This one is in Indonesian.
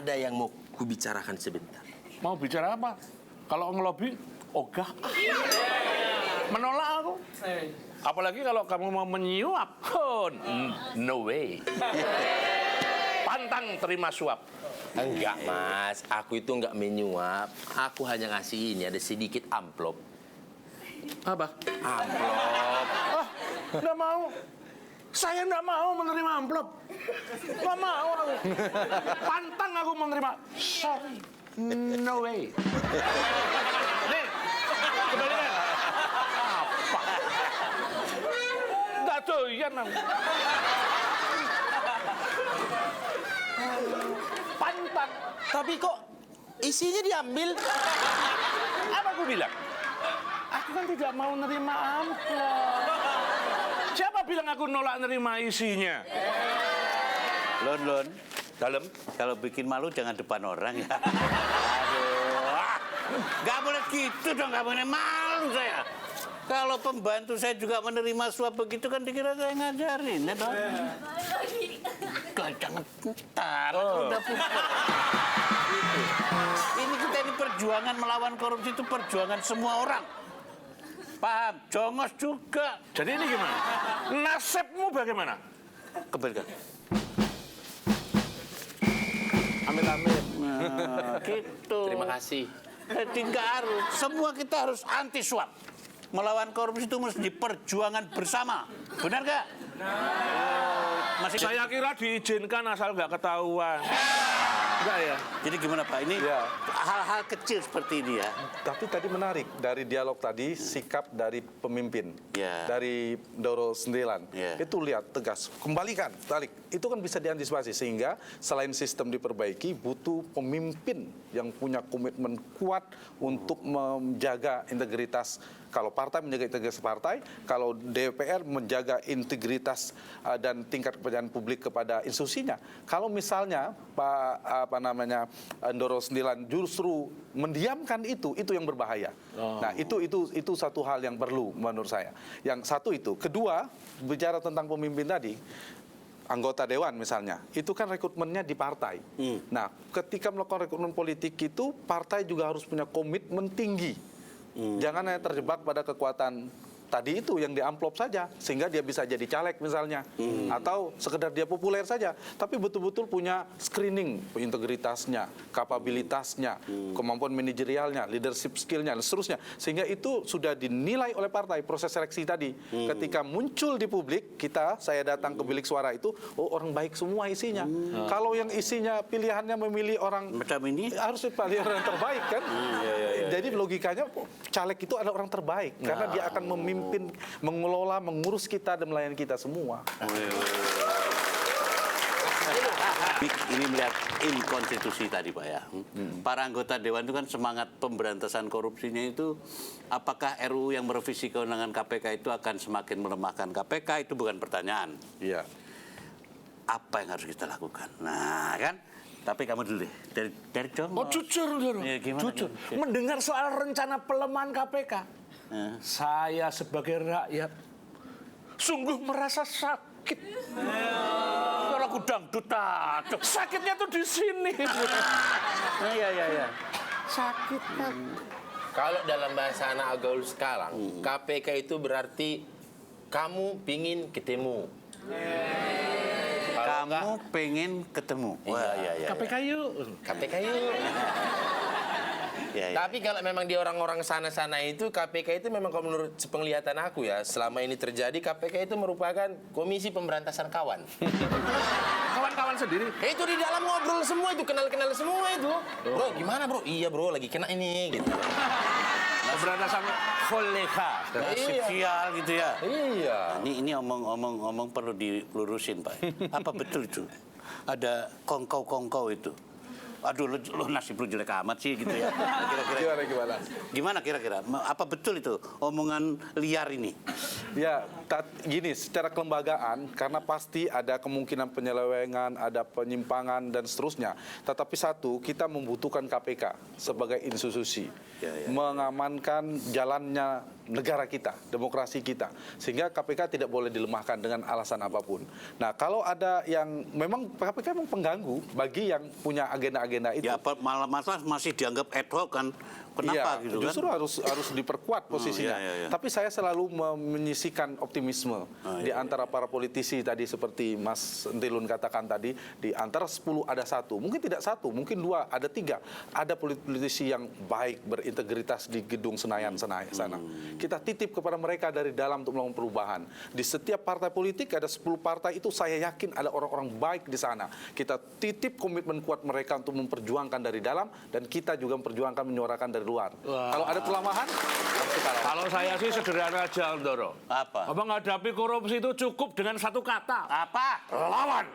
ada yang mau kubicarakan sebentar. Mau bicara apa? Kalau ngelobi, ogah. Menolak aku. Apalagi kalau kamu mau menyuap. Oh, no way. Pantang terima suap. Enggak, Mas. Aku itu enggak menyuap. Aku hanya ngasih ini, ada sedikit amplop. Apa? Amplop. Ah, nggak mau. Saya nggak mau menerima amplop. Nggak mau aku. Pantang aku menerima. Sorry. No way. Nih, kembalikan. Apa? Nggak doyan aku. Pantang. Tapi kok isinya diambil? Apa aku bilang? Aku kan tidak mau nerima amplop. Siapa bilang aku nolak nerima isinya? Lon, Dalam. kalau bikin malu jangan depan orang ya. Aduh, nggak boleh gitu dong, nggak boleh malu saya. Kalau pembantu saya juga menerima suap begitu kan dikira saya ngajarin, ya dong. Jangan ntar, udah pupuk. Ini kita ini perjuangan melawan korupsi itu perjuangan semua orang. Paham? Jongos juga. Jadi ini gimana? Nasibmu bagaimana? Kembalikan. Amit-amit. Nah, gitu. Terima kasih. Jadi nggak harus. Semua kita harus anti suap. Melawan korupsi itu mesti perjuangan bersama. Benar nggak? Masih Saya kira diizinkan asal nggak ketahuan. Enggak ya? Jadi gimana Pak? Ini Ya. hal-hal kecil seperti ini ya. Tapi tadi menarik dari dialog tadi sikap dari pemimpin, Ya. dari Doro Sembilan. Ya. Itu lihat tegas, kembalikan, balik. Itu kan bisa diantisipasi sehingga selain sistem diperbaiki, butuh pemimpin yang punya komitmen kuat untuk menjaga integritas. Kalau partai menjaga integritas partai, kalau DPR menjaga integritas dan tingkat kepercayaan publik kepada institusinya. Kalau misalnya Doro Sembilan justru mendiamkan itu yang berbahaya. Nah, itu satu hal yang perlu menurut saya. Yang satu itu, kedua, bicara tentang pemimpin tadi, anggota dewan misalnya, itu kan rekrutmennya di partai. Nah, ketika melakukan rekrutmen politik itu, partai juga harus punya komitmen tinggi. Jangan hanya terjebak pada kekuatan tadi itu yang diamplop saja, sehingga dia bisa jadi caleg misalnya, atau sekedar dia populer saja, tapi betul-betul punya screening integritasnya, kapabilitasnya, kemampuan manajerialnya, leadership skillnya, dan seterusnya, sehingga itu sudah dinilai oleh partai proses seleksi tadi. Ketika muncul di publik, saya datang ke bilik suara itu, oh orang baik semua isinya. Kalau yang isinya pilihannya memilih orang Macam ini? harus pilih orang terbaik kan? Jadi logikanya caleg itu adalah orang terbaik karena dia akan memimpin, mengelola, mengurus kita dan melayani kita semua. Ini melihat inkonstitusi tadi Pak ya. Para anggota dewan itu kan semangat pemberantasan korupsinya itu, apakah RUU yang merevisi kewenangan KPK itu akan semakin melemahkan KPK, itu bukan pertanyaan. Iya. Apa yang harus kita lakukan? Nah kan, tapi kamu dulu deh, dari Jongos. Oh jujur, Doro. Ya, gimana, Jujur. gimana? Mendengar soal rencana pelemahan KPK, saya sebagai rakyat sungguh merasa sakit. Kalau aku dangdut aduh. Sakitnya tuh di sini. Iya. Sakit kan. Kalau dalam bahasa anak gaul sekarang, KPK itu berarti kamu pingin ketemu. Kalau enggak, Kamu pengen ketemu. Iya. KPK yuk. KPK yuk. Ya. Tapi kalau memang di orang-orang sana-sana itu, KPK itu memang kalau menurut penglihatan aku ya, selama ini terjadi KPK itu merupakan Komisi Pemberantasan Kawan. Kawan-kawan sendiri. Itu di dalam ngobrol semua itu, kenal-kenal semua itu. Bro, gimana bro? Iya bro, lagi kena ini gitu. Pemberantasan kolega. Sosial gitu ya. Iya. Ini omong perlu dilurusin Pak. Apa betul itu? Ada kongkau-kongkau itu. Aduh, lo nasib lu jelek amat sih gitu ya. Kira-kira gimana kira-kira? Apa betul itu omongan liar ini? Ya, gini, secara kelembagaan, karena pasti ada kemungkinan penyelewengan, ada penyimpangan, dan seterusnya. Tetapi satu, kita membutuhkan KPK sebagai institusi. Mengamankan jalannya negara kita, demokrasi kita. Sehingga KPK tidak boleh dilemahkan dengan alasan apapun. Nah, kalau ada yang, memang KPK memang pengganggu bagi yang punya agenda-agenda agenda itu. Ya malah masih dianggap ad hoc kan? Kenapa Iya, gitu kan? justru harus diperkuat posisinya. iya. Tapi saya selalu menyisikan optimisme di antara para politisi tadi seperti Mas Entilun katakan tadi, di antara 10 ada 1, mungkin tidak 1, mungkin 2, ada 3. Ada politisi yang baik berintegritas di gedung Senayan sana. Kita titip kepada mereka dari dalam untuk melakukan perubahan. Di setiap partai politik ada 10 partai itu saya yakin ada orang-orang baik di sana. Kita titip komitmen kuat mereka untuk memperjuangkan dari dalam dan kita juga memperjuangkan menyuarakan dari luar. Kalau ada pelamahan, harus kita lawan. Kalau saya sih sederhana aja, Ndoro. Apa? Menghadapi korupsi itu cukup dengan satu kata. Apa? Lawan.